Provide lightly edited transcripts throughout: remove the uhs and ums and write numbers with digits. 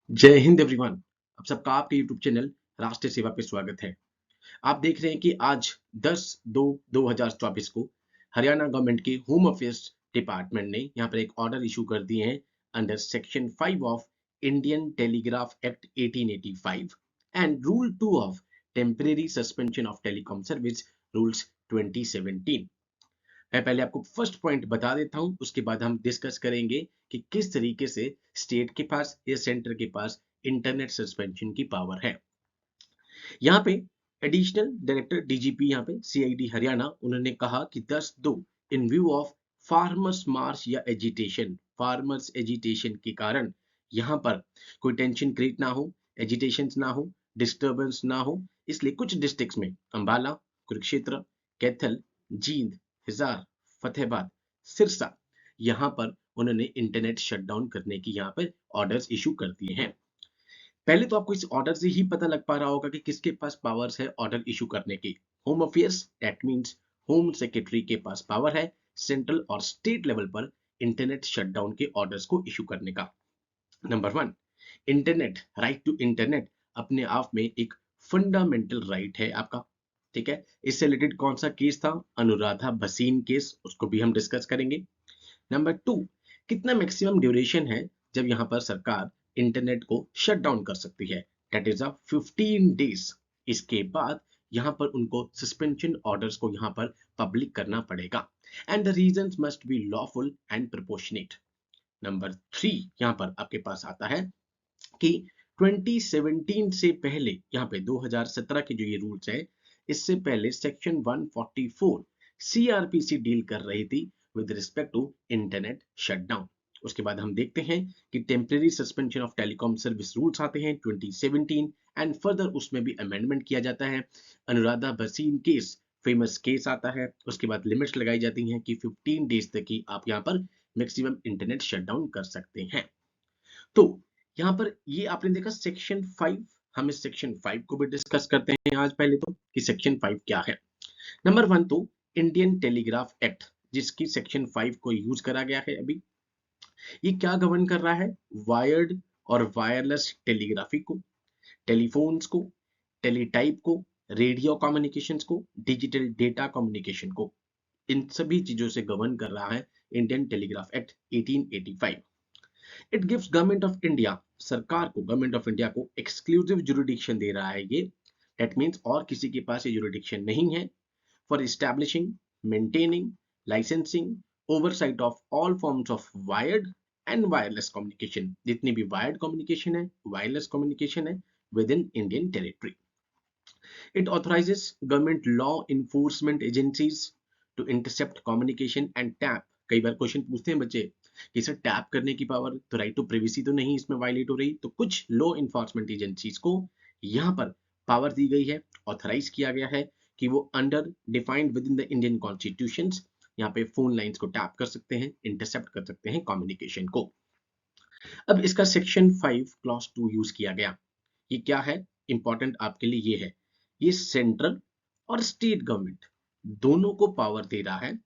जय हिंद एवरीवन। आप सबका आपके यूट्यूब चैनल राष्ट्रीय सेवा पे स्वागत है। आप देख रहे हैं कि आज 10/2/2024 को हरियाणा गवर्नमेंट के होम अफेयर्स डिपार्टमेंट ने यहाँ पर एक ऑर्डर इशू कर दिए हैं under section 5 of Indian telegraph act 1885 and rule 2 of temporary suspension of telecom service rules 2017। मैं पहले आपको फर्स्ट पॉइंट बता देता हूं, उसके बाद हम डिस्कस करेंगे कि किस तरीके से स्टेट के पास या सेंटर के पास इंटरनेट सस्पेंशन की पावर है। यहाँ पे एडिशनल डायरेक्टर डीजीपी यहाँ पे सीआईडी हरियाणा उन्होंने कहा कि 10/2 इन व्यू ऑफ फार्मर्स मार्च या फार्मर्स एजिटेशन के कारण यहाँ पर कोई टेंशन क्रिएट ना हो, एजिटेशन ना हो, डिस्टर्बेंस ना हो, इसलिए कुछ डिस्ट्रिक्ट्स में अंबाला, कुरुक्षेत्र, कैथल, जींद, हिसार, फतेहाबाद, सिरसा यहाँ पर उन्होंने इंटरनेट शटडाउन करने की यहाँ पर ऑर्डर्स इशू कर दिए हैं। पहले तो आपको इस ऑर्डर से ही पता लग पा रहा होगा कि किसके पास पावर्स है ऑर्डर इशू करने की। Home affairs, that means home secretary के पास पावर है सेंट्रल और स्टेट लेवल पर इंटरनेट शटडाउन के ऑर्डर्स को इशू करने का। Number 1, internet, right to internet अपने आप में एक फंडामेंटल राइट है आपका। ठीक है, इससे रिलेटेड कौन सा केस था? अनुराधा भसीन केस, उसको भी हम डिस्कस करेंगे। नंबर 2, कितना मैक्सिमम ड्यूरेशन है जब यहाँ पर सरकार इंटरनेट को शट डाउन कर सकती है? That is a 15 days. इसके बाद यहाँ पर उनको सस्पेंशन ऑर्डर्स को यहाँ पर पब्लिक करना पड़ेगा and the reasons must be lawful and proportionate. Number 3 यहाँ पर आपके पास आता है कि 2017 से पहले, यहाँ पे 2017 के जो ये रूल्स है, इससे पहले सेक्शन 144 सीआरपीसी डील कर रही थी with respect to internet shutdown. उसके बाद हम देखते हैं कि temporary suspension of telecom service rules आते हैं 2017 एंड फर्दर उसमें भी अमेंडमेंट किया जाता है। Anuradha Bhasin case, famous case आता है। उसके बाद लिमिट्स लगाई जाती हैं कि 15 डेज तक ही आप यहाँ पर मैक्सिमम इंटरनेट शटडाउन कर सकते हैं। तो यहाँ पर ये आपने देखा सेक्शन 5। हम इस सेक्शन 5 को भी डिस्कस करते हैं आज। पहले तो कि सेक्शन 5 क्या है। नंबर 1 तो इंडियन टेलीग्राफ एक्ट, जिसकी सेक्शन 5 को यूज करा गया है अभी। ये क्या गवर्न कर रहा है? वायर्ड और वायरलेस टेलीग्राफी को, टेलीफोन्स को, टेलीटाइप को, रेडियो कम्युनिकेशंस को, डिजिटल डेटा कम्युनिकेशन को, इन सभी चीजों से गवर्न कर रहा है Indian telegraph act 1885। It gives government of India, सरकार को, गवर्नमेंट ऑफ इंडिया को एक्सक्लूसिव जुरिडिक्शन दे रहा है ये। दैट मीन्स और किसी के पास ये जुरिडिक्शन नहीं है for establishing, maintaining, licensing, oversight of all forms of wired and wireless communication, जितनी भी वायर्ड कम्युनिकेशन है, वायरलेस कम्युनिकेशन है with in Indian territory. It authorizes government law enforcement agencies to intercept communication and tap। कई बार question पूछते हैं बच्चे कि sir tap करने की पावर तो राइट टू प्रिवेसी तो नहीं इसमें वायलेट हो रही? तो कुछ लॉ इन्फोर्समेंट एजेंसीज को यहाँ पर पावर दी गई है, ऑथराइज किया गया है कि वो under defined with in the Indian constitution यहाँ पे फोन लाइंस को टैप कर सकते हैं, इंटरसेप्ट कर सकते हैं कम्युनिकेशन को। अब इसका सेक्शन 5 क्लॉज 2 यूज किया गया। ये क्या है? इंपॉर्टेंट आपके लिए ये है, ये सेंट्रल और स्टेट गवर्नमेंट दोनों को पावर दे रहा है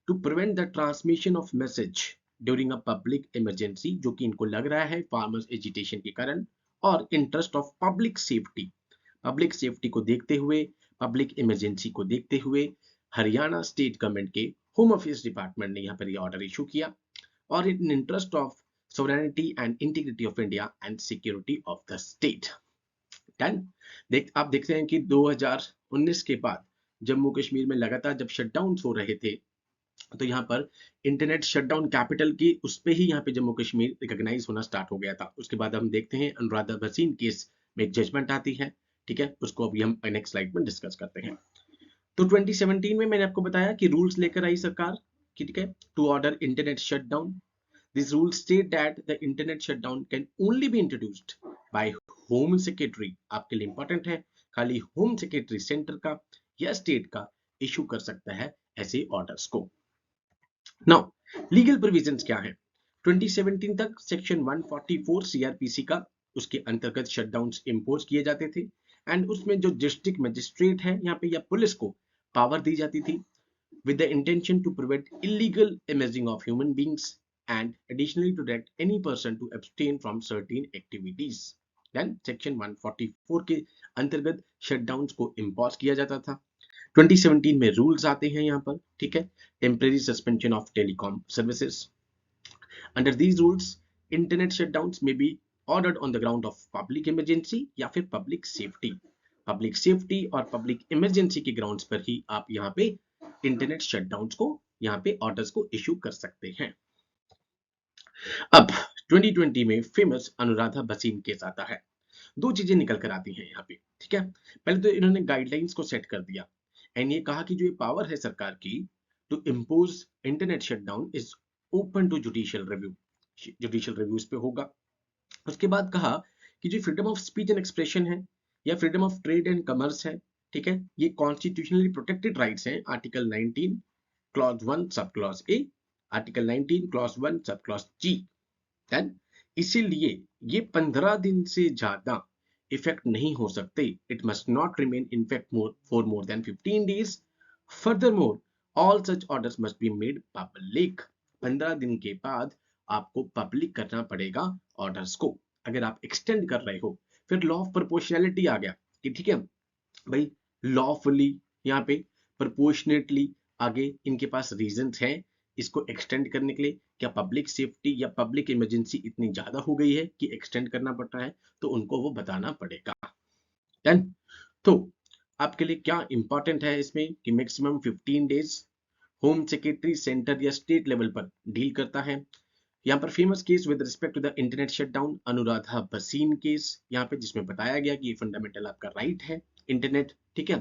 to prevent the transmission of message during a public emergency, जो कि इनको लग रहा है फार्मर्स एजिटेशन के कारण, और इंटरेस्ट ऑफ पब्लिक सेफ्टी को देखते हुए, पब्लिक इमरजेंसी को देखते हुए हरियाणा स्टेट गवर्नमेंट के होम अफेयर्स डिपार्टमेंट ने यहाँ पर ये ऑर्डर इशू किया, और इन interest of sovereignty and integrity of India and security of the state। Done. आप देखते हैं कि 2019 के बाद जम्मू कश्मीर में लगातार जब शटडाउन हो रहे थे, तो यहाँ पर इंटरनेट शटडाउन कैपिटल की उस पे ही यहाँ पे जम्मू कश्मीर रिकॉग्नाइज होना स्टार्ट हो गया था। उसके बाद हम देखते हैं अनुराधा भसीन केस में एक जजमेंट आती है। ठीक है, उसको अभी हम नेक्स्ट स्लाइड में डिस्कस करते हैं। तो 2017 में मैंने आपको बताया कि रूल्स लेकर आई सरकार, ठीक है, to order internet shutdown. These rules state that the internet shutdown can only be introduced by Home Secretary। आपके लिए इंपॉर्टेंट है, खाली होम सेक्रेटरी सेंटर का या स्टेट का इशू कर सकता है ऐसे ऑर्डर्स को। नाउ लीगल प्रोविजंस क्या है? 2017 तक सेक्शन 144 सीआरपीसी का, उसके अंतर्गत शटडाउन्स इंपोज किए जाते थे एंड उसमें जो डिस्ट्रिक्ट मजिस्ट्रेट है यहाँ पे या पुलिस को पावर दी जाती थी with the intention to prevent illegal imaging of human beings and additionally to direct any person to abstain from certain activities. Then section 144 के अंतर्गत शटडाउन्स को इम्पोज किया जाता था। 2017 में रूल्स आते हैं यहाँ पर, ठीक है, temporary suspension of telecom services. Under these rules internet shutdowns may be ordered on the ground of public emergency या फिर पब्लिक सेफ्टी। पब्लिक सेफ्टी और पब्लिक इमरजेंसी के ग्राउंड्स पर ही आप यहाँ पे इंटरनेट शटडाउन्स को यहाँ पे ऑर्डर्स को इशू कर सकते हैं। अब 2020 में फेमस अनुराधा भसीन केस आता है। दो चीजें निकल कर आती हैं यहाँ पे, ठीक है। पहले तो इन्होंने गाइडलाइंस को सेट कर दिया एंड ये कहा कि जो ये पावर है सरकार की to impose internet shutdown is open to judicial review, judicial reviews पे होगा। उसके बाद कहा कि जो freedom of speech and expression है या freedom of trade and commerce है, ठीक है, ये कॉन्स्टिट्यूशनली प्रोटेक्टेड राइट्स हैं। Article 19 clause 1 sub clause A, article 19 clause 1 sub clause ji. Then इसीलिए ये 15 दिन से ज्यादा इफेक्ट नहीं हो सकते। It must not remain in fact for more than 15 days। Furthermore all such orders must be made public. 15 दिन के बाद आपको पब्लिक करना पड़ेगा ऑर्डर्स को। अगर आप एक्सटेंड कर रहे हो, फिर लॉ ऑफ प्रोपोर्शनैलिटी आ गया कि ठीक है भाई, लॉफुली यहाँ पे प्रोपोर्शनेटली आगे इनके पास रीजंस हैं इसको एक्सटेंड करने के लिए। क्या पब्लिक सेफ्टी या पब्लिक इमरजेंसी इतनी ज्यादा हो गई है कि एक्सटेंड करना पड़ रहा है, तो उनको वो बताना पड़ेगा। डन। तो आपके लिए क्या इंपॉर्टेंट है इसमें कि maximum 15 days home secretary center या स्टेट लेवल पर डील करता है। यहाँ पर famous case with respect to the internet shutdown Anuradha Bhasin case यहाँ पे, जिसमें बताया गया कि ये फंडामेंटल आपका राइट है इंटरनेट, ठीक है,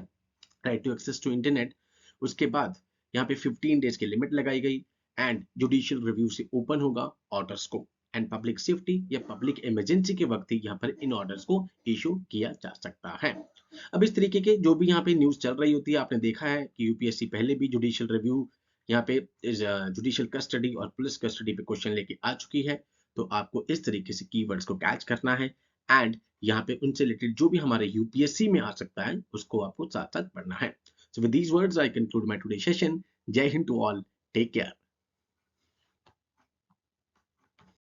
right to access to internet. उसके बाद यहाँ पे 15 डेज की लिमिट लगाई गई एंड जुडिशियल रिव्यू से ओपन होगा ऑर्डर्स को एंड पब्लिक सेफ्टी या पब्लिक इमरजेंसी के वक्त ही यहाँ पर इन ऑर्डर्स को इशू किया जा सकता है। अब इस तरीके के जो भी यहाँ पे न्यूज चल रही होती है, आपने देखा है कि यूपीएससी पहले भी जुडिशियल रिव्यू यहाँ पे जुडिशियल कस्टडी और पुलिस कस्टडी पे क्वेश्चन लेके आ चुकी है। तो आपको इस तरीके से कीवर्ड्स को कैच करना है एंड यहाँ पे उनसे रिलेटेड जो भी हमारे यूपीएससी में आ सकता है उसको आपको साथ साथ पढ़ना है। So with these words, I conclude my today's session. Jai Hind to all. Take care.